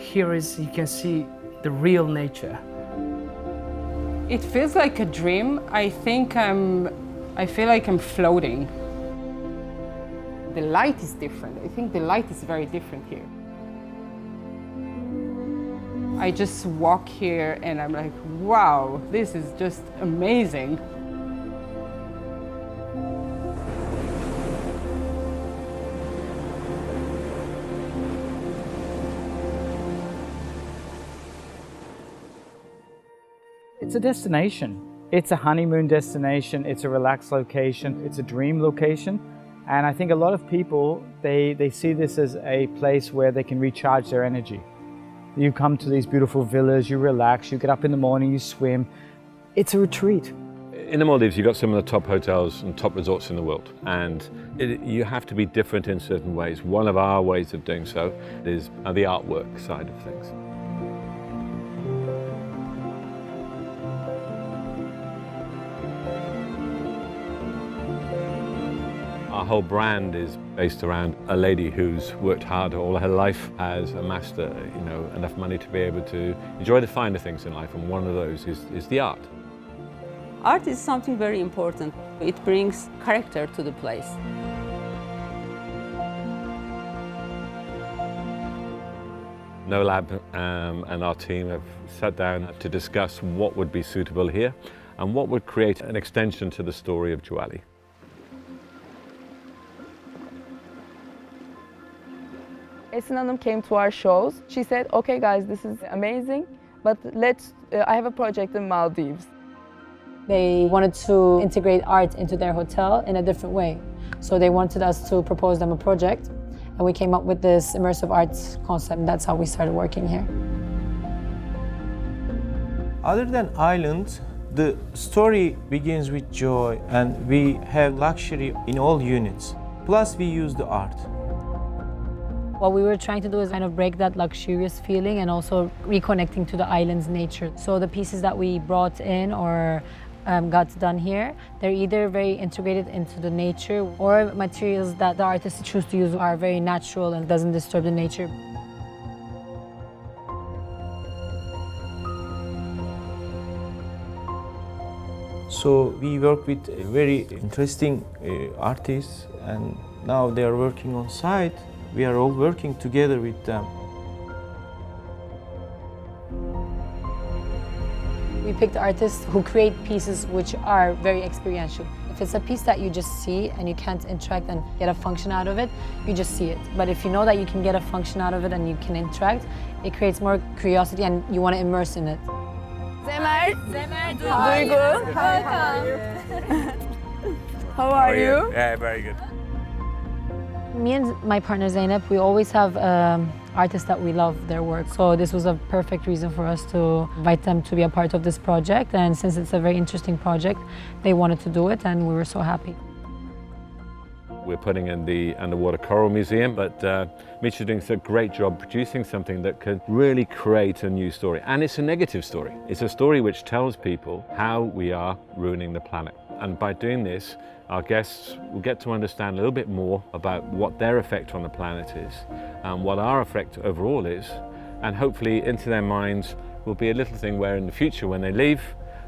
here is, you can see the real nature. It feels like a dream. I feel like I'm floating. The light is different. I think the light is very different here. I just walk here and I'm like, wow, this is just amazing. It's a destination. It's a honeymoon destination. It's a relaxed location. It's a dream location. And I think a lot of people, they see this as a place where they can recharge their energy. You come to these beautiful villas, you relax, you get up in the morning, you swim. It's a retreat. In the Maldives, you've got some of the top hotels and top resorts in the world. And you have to be different in certain ways. One of our ways of doing so is the artwork side of things. Our whole brand is based around a lady who's worked hard all her life, has amassed enough money to be able to enjoy the finer things in life, and one of those is the art. Art is something very important. It brings character to the place. NoLab and our team have sat down to discuss what would be suitable here and what would create an extension to the story of Juwali. Esin Hanım came to our shows. She said, okay guys, this is amazing, but I have a project in Maldives. They wanted to integrate art into their hotel in a different way. So they wanted us to propose them a project, and we came up with this immersive arts concept. That's how we started working here. Other than islands, the story begins with joy, and we have luxury in all units. Plus we use the art. What we were trying to do is kind of break that luxurious feeling and also reconnecting to the island's nature. So the pieces that we brought in or got done here, they're either very integrated into the nature, or materials that the artists choose to use are very natural and doesn't disturb the nature. So we work with very interesting artists, and now they are working on site. We are all working together with them. We picked artists who create pieces which are very experiential. If it's a piece that you just see and you can't interact and get a function out of it, you just see it. But if you know that you can get a function out of it and you can interact, it creates more curiosity and you want to immerse in it. Zemer, Duygu, how are you? Yeah, very good. Me and my partner Zeynep, we always have artists that we love their work. So this was a perfect reason for us to invite them to be a part of this project. And since it's a very interesting project, they wanted to do it and we were so happy. We're putting in the Underwater Coral Museum, but Mitch is doing a great job producing something that can really create a new story. And it's a negative story. It's a story which tells people how we are ruining the planet. And by doing this, our guests will get to understand a little bit more about what their effect on the planet is and what our effect overall is. And hopefully into their minds will be a little thing where in the future when they leave,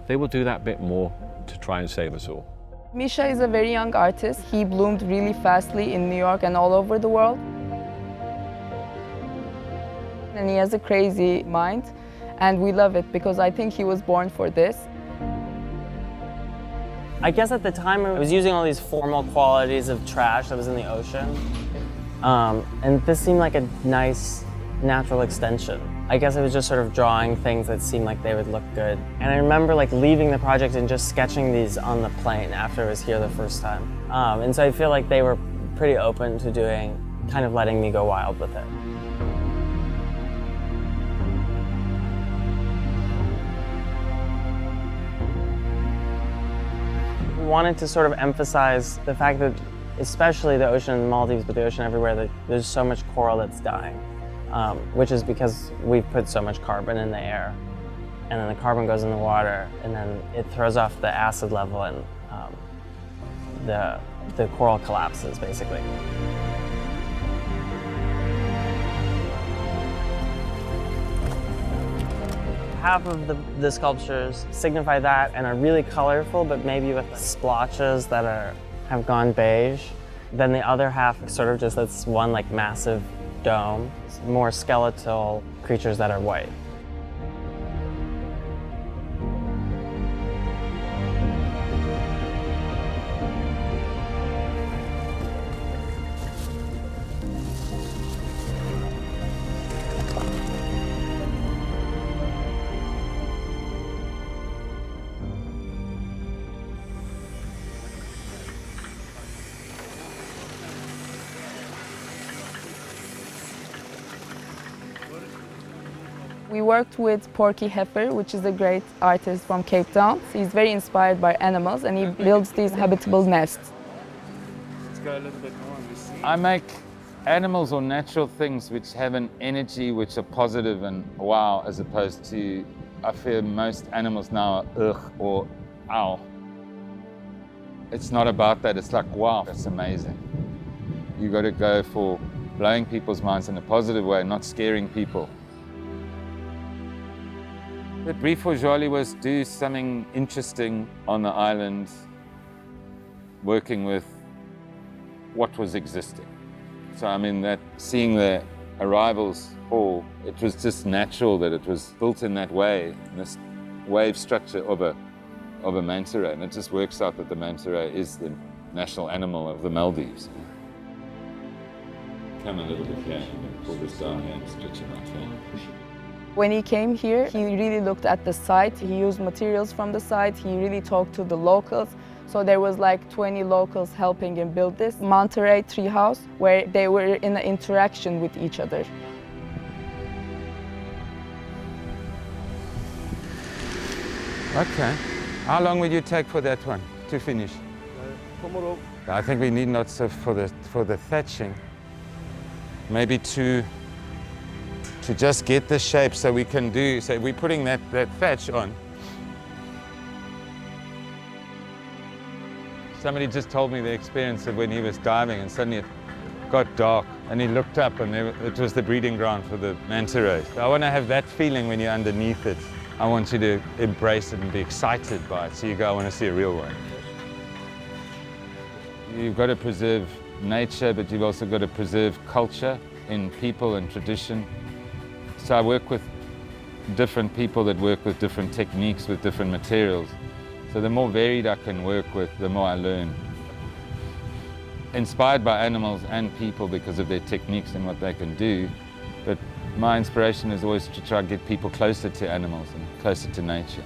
they will do that bit more to try and save us all. Misha is a very young artist. He bloomed really fastly in New York and all over the world. And he has a crazy mind, and we love it because I think he was born for this. I guess at the time I was using all these formal qualities of trash that was in the ocean. And this seemed like a nice natural extension. I guess I was just sort of drawing things that seemed like they would look good. And I remember like leaving the project and just sketching these on the plane after I was here the first time. And so I feel like they were pretty open to doing, kind of letting me go wild with it. Wanted to sort of emphasize the fact that, especially the ocean in the Maldives, but the ocean everywhere, that there's so much coral that's dying, which is because we've put so much carbon in the air. And then the carbon goes in the water, and then it throws off the acid level, and the coral collapses, basically. half of the sculptures signify that and are really colorful, but maybe with splotches that have gone beige. Then the other half is sort of just this one like massive dome, more skeletal creatures that are white. We worked with Porky Heifer, which is a great artist from Cape Town. He's very inspired by animals and he builds these habitable nests. Let's go a little bit more on this. I make animals or natural things which have an energy which are positive and wow, as opposed to, I fear most animals now are ugh or ow. It's not about that, it's like wow, that's amazing. You got to go for blowing people's minds in a positive way, not scaring people. The brief for Juwali was do something interesting on the island, working with what was existing. So I mean that seeing the arrivals hall, it was just natural that it was built in that way, in this wave structure of a manta ray, and it just works out that the manta ray is the national animal of the Maldives. Come a little bit here, pull this down here and stretch it out here. When he came here, he really looked at the site. He used materials from the site. He really talked to the locals. So there was like 20 locals helping him build this manta ray treehouse where they were in an interaction with each other. Okay. How long will you take for that one to finish? Tomorrow. I think we need lots of for the thatching. Maybe to just get the shape so we can do, so we're putting that thatch on. Somebody just told me the experience of when he was diving and suddenly it got dark and he looked up and it was the breeding ground for the manta ray. So I want to have that feeling when you're underneath it. I want you to embrace it and be excited by it. So you go, I want to see a real one. You've got to preserve nature, but you've also got to preserve culture in people and tradition. So I work with different people that work with different techniques, with different materials. So the more varied I can work with, the more I learn. Inspired by animals and people because of their techniques and what they can do, but my inspiration is always to try to get people closer to animals and closer to nature.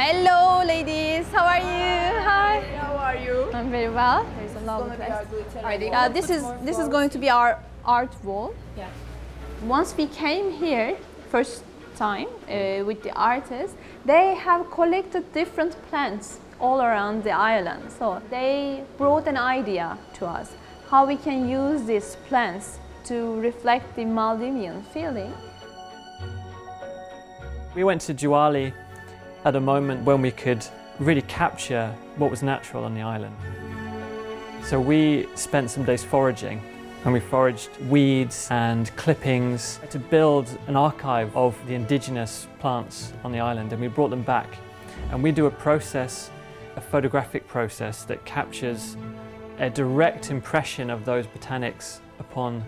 Hello, ladies. How are you? Hi. How are you? I'm very well. There's a lovely place. This is going to be our art wall. Yeah. Once we came here, first time with the artists, they have collected different plants all around the island. So they brought an idea to us how we can use these plants to reflect the Maldivian feeling. We went to Juwali at a moment when we could really capture what was natural on the island. So we spent some days foraging, and we foraged weeds and clippings to build an archive of the indigenous plants on the island, and we brought them back. And we do a process, a photographic process that captures a direct impression of those botanics upon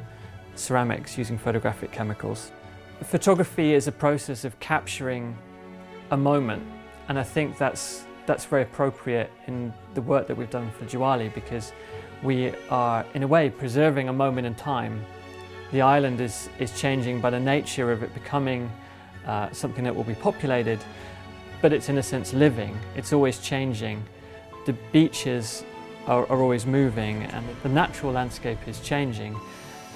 ceramics using photographic chemicals. Photography is a process of capturing a moment, and I think that's very appropriate in the work that we've done for Juwali, because we are in a way preserving a moment in time. The island is changing by the nature of it becoming something that will be populated, but it's in a sense living. It's always changing. The beaches are always moving and the natural landscape is changing,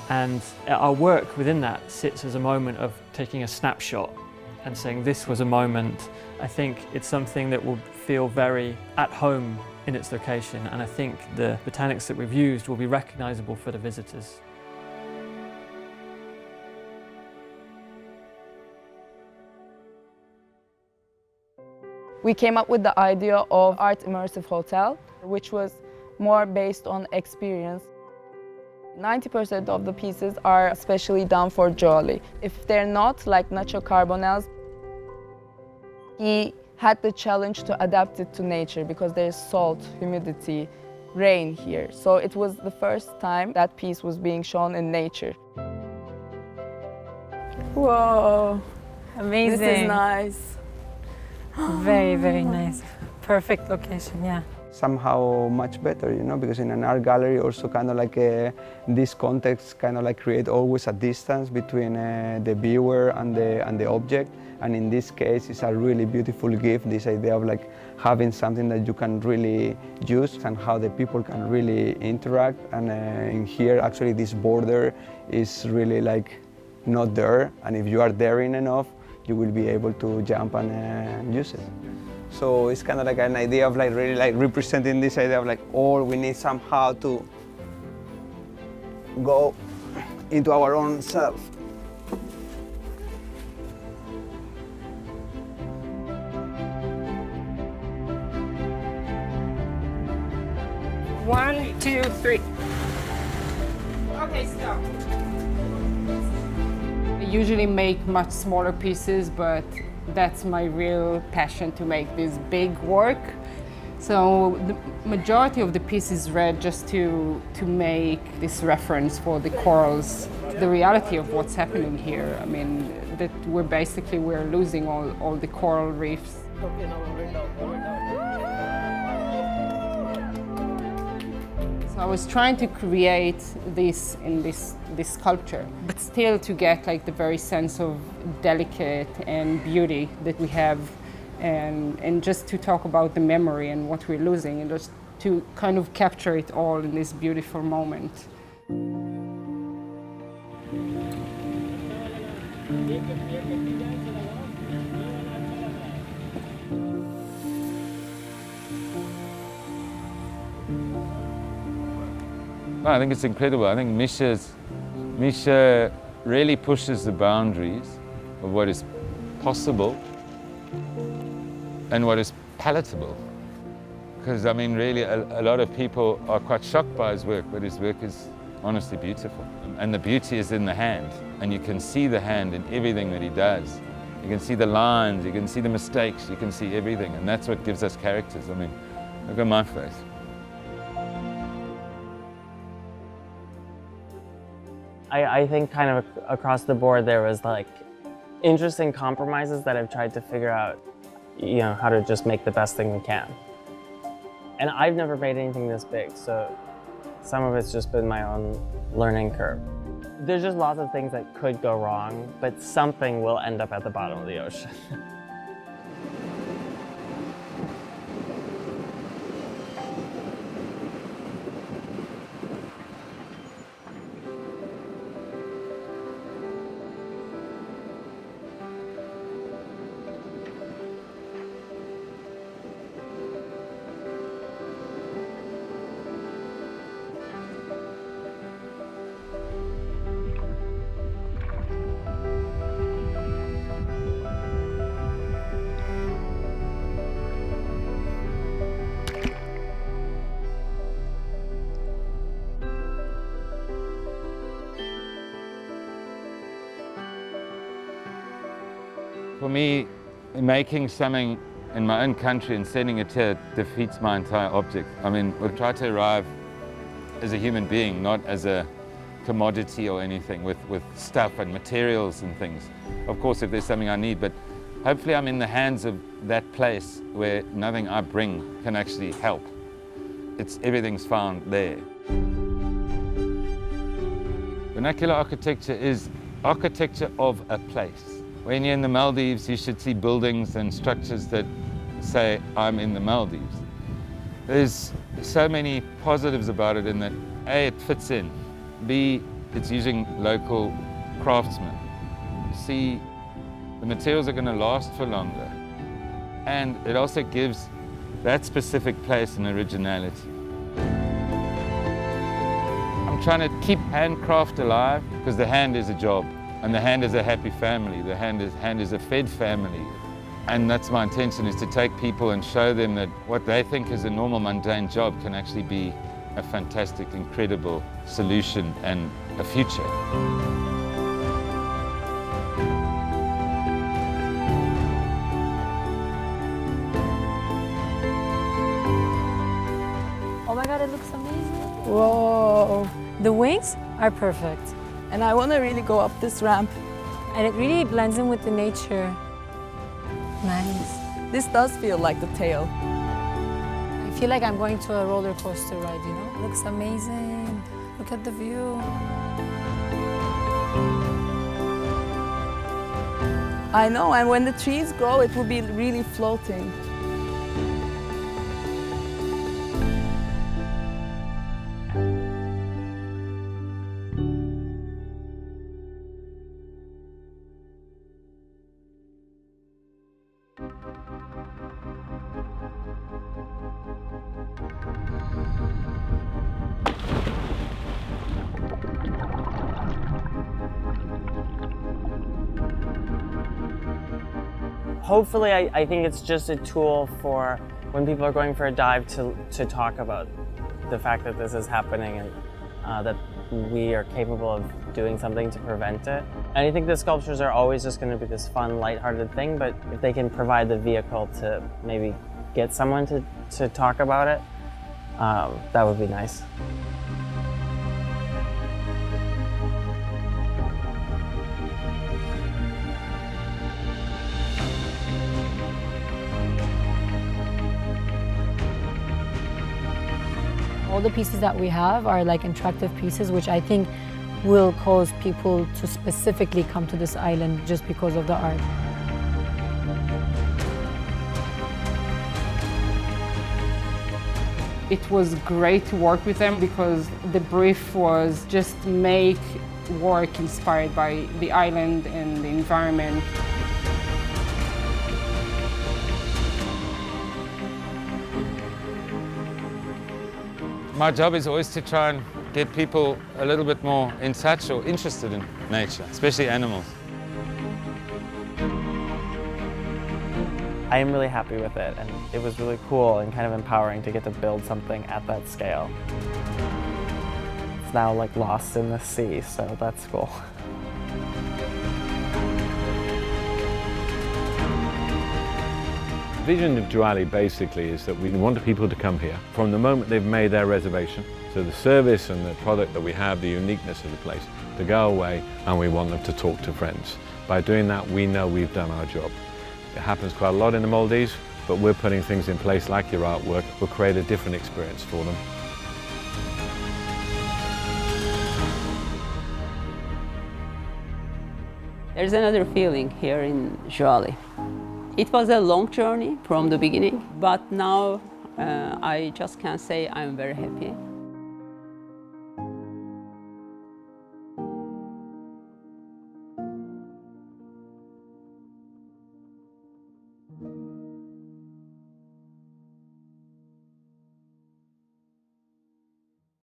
and our work within that sits as a moment of taking a snapshot and saying this was a moment. I think it's something that will feel very at home in its location, and I think the botanics that we've used will be recognizable for the visitors. We came up with the idea of Art-Immersive Hotel, which was more based on experience. 90% of the pieces are specially done for Juwali. If they're not, like Nacho Carbonell's, he had the challenge to adapt it to nature because there's salt, humidity, rain here. So it was the first time that piece was being shown in nature. Whoa, amazing. This is nice. Very, very nice. Perfect location, yeah. Somehow much better, you know, because in an art gallery also kind of like this context kind of like create always a distance between the viewer and the object. And in this case, it's a really beautiful gift, this idea of like having something that you can really use and how the people can really interact. And in here, actually, this border is really like not there. And if you are daring enough, you will be able to jump and use it. So it's kind of like an idea of like really like representing this idea of like all we need somehow to go into our own self. One, two, three. Okay, stop. I usually make much smaller pieces, but that's my real passion, to make this big work. So the majority of the piece is red just to make this reference for the corals, the reality of what's happening here. I mean, that we're losing all the coral reefs. So I was trying to create this in this sculpture, but still to get like the very sense of delicate and beauty that we have, and just to talk about the memory and what we're losing, and just to kind of capture it all in this beautiful moment. No, I think it's incredible. I think Misha really pushes the boundaries of what is possible and what is palatable. Because I mean, really, a lot of people are quite shocked by his work, but his work is honestly beautiful. And the beauty is in the hand, and you can see the hand in everything that he does. You can see the lines, you can see the mistakes, you can see everything, and that's what gives us characters. I mean, look at my face. I think kind of across the board there was like interesting compromises that I've tried to figure out, you know, how to just make the best thing we can. And I've never made anything this big, so some of it's just been my own learning curve. There's just lots of things that could go wrong, but something will end up at the bottom of the ocean. For me, making something in my own country and sending it here defeats my entire object. I mean, we'll try to arrive as a human being, not as a commodity or anything with stuff and materials and things. Of course, if there's something I need, but hopefully I'm in the hands of that place where nothing I bring can actually help. Everything's found there. Vernacular architecture is architecture of a place. When you're in the Maldives, you should see buildings and structures that say, I'm in the Maldives. There's so many positives about it in that A, it fits in. B, it's using local craftsmen. C, the materials are going to last for longer. And it also gives that specific place an originality. I'm trying to keep handcraft alive because the hand is a job. And the hand is a happy family. The hand is a fed family. And that's my intention, is to take people and show them that what they think is a normal, mundane job can actually be a fantastic, incredible solution and a future. Oh my God, it looks amazing. Whoa. The wings are perfect. And I want to really go up this ramp. And it really blends in with the nature. Nice. This does feel like the tail. I feel like I'm going to a roller coaster ride, you know? Looks amazing. Look at the view. I know, and when the trees grow, it will be really floating. Hopefully, I think it's just a tool for when people are going for a dive to talk about the fact that this is happening and that we are capable of doing something to prevent it. And I think the sculptures are always just going to be this fun, lighthearted thing, but if they can provide the vehicle to maybe get someone to talk about it, that would be nice. All the pieces that we have are like interactive pieces, which I think will cause people to specifically come to this island just because of the art. It was great to work with them because the brief was just make work inspired by the island and the environment. My job is always to try and get people a little bit more in touch or interested in nature, especially animals. I am really happy with it, and it was really cool and kind of empowering to get to build something at that scale. It's now like lost in the sea, so that's cool. The vision of Juwali basically is that we want people to come here from the moment they've made their reservation. So the service and the product that we have, the uniqueness of the place, to go away, and we want them to talk to friends. By doing that, we know we've done our job. It happens quite a lot in the Maldives, but we're putting things in place like your artwork will create a different experience for them. There's another feeling here in Juwali. It was a long journey from the beginning, but now I just can say I'm very happy.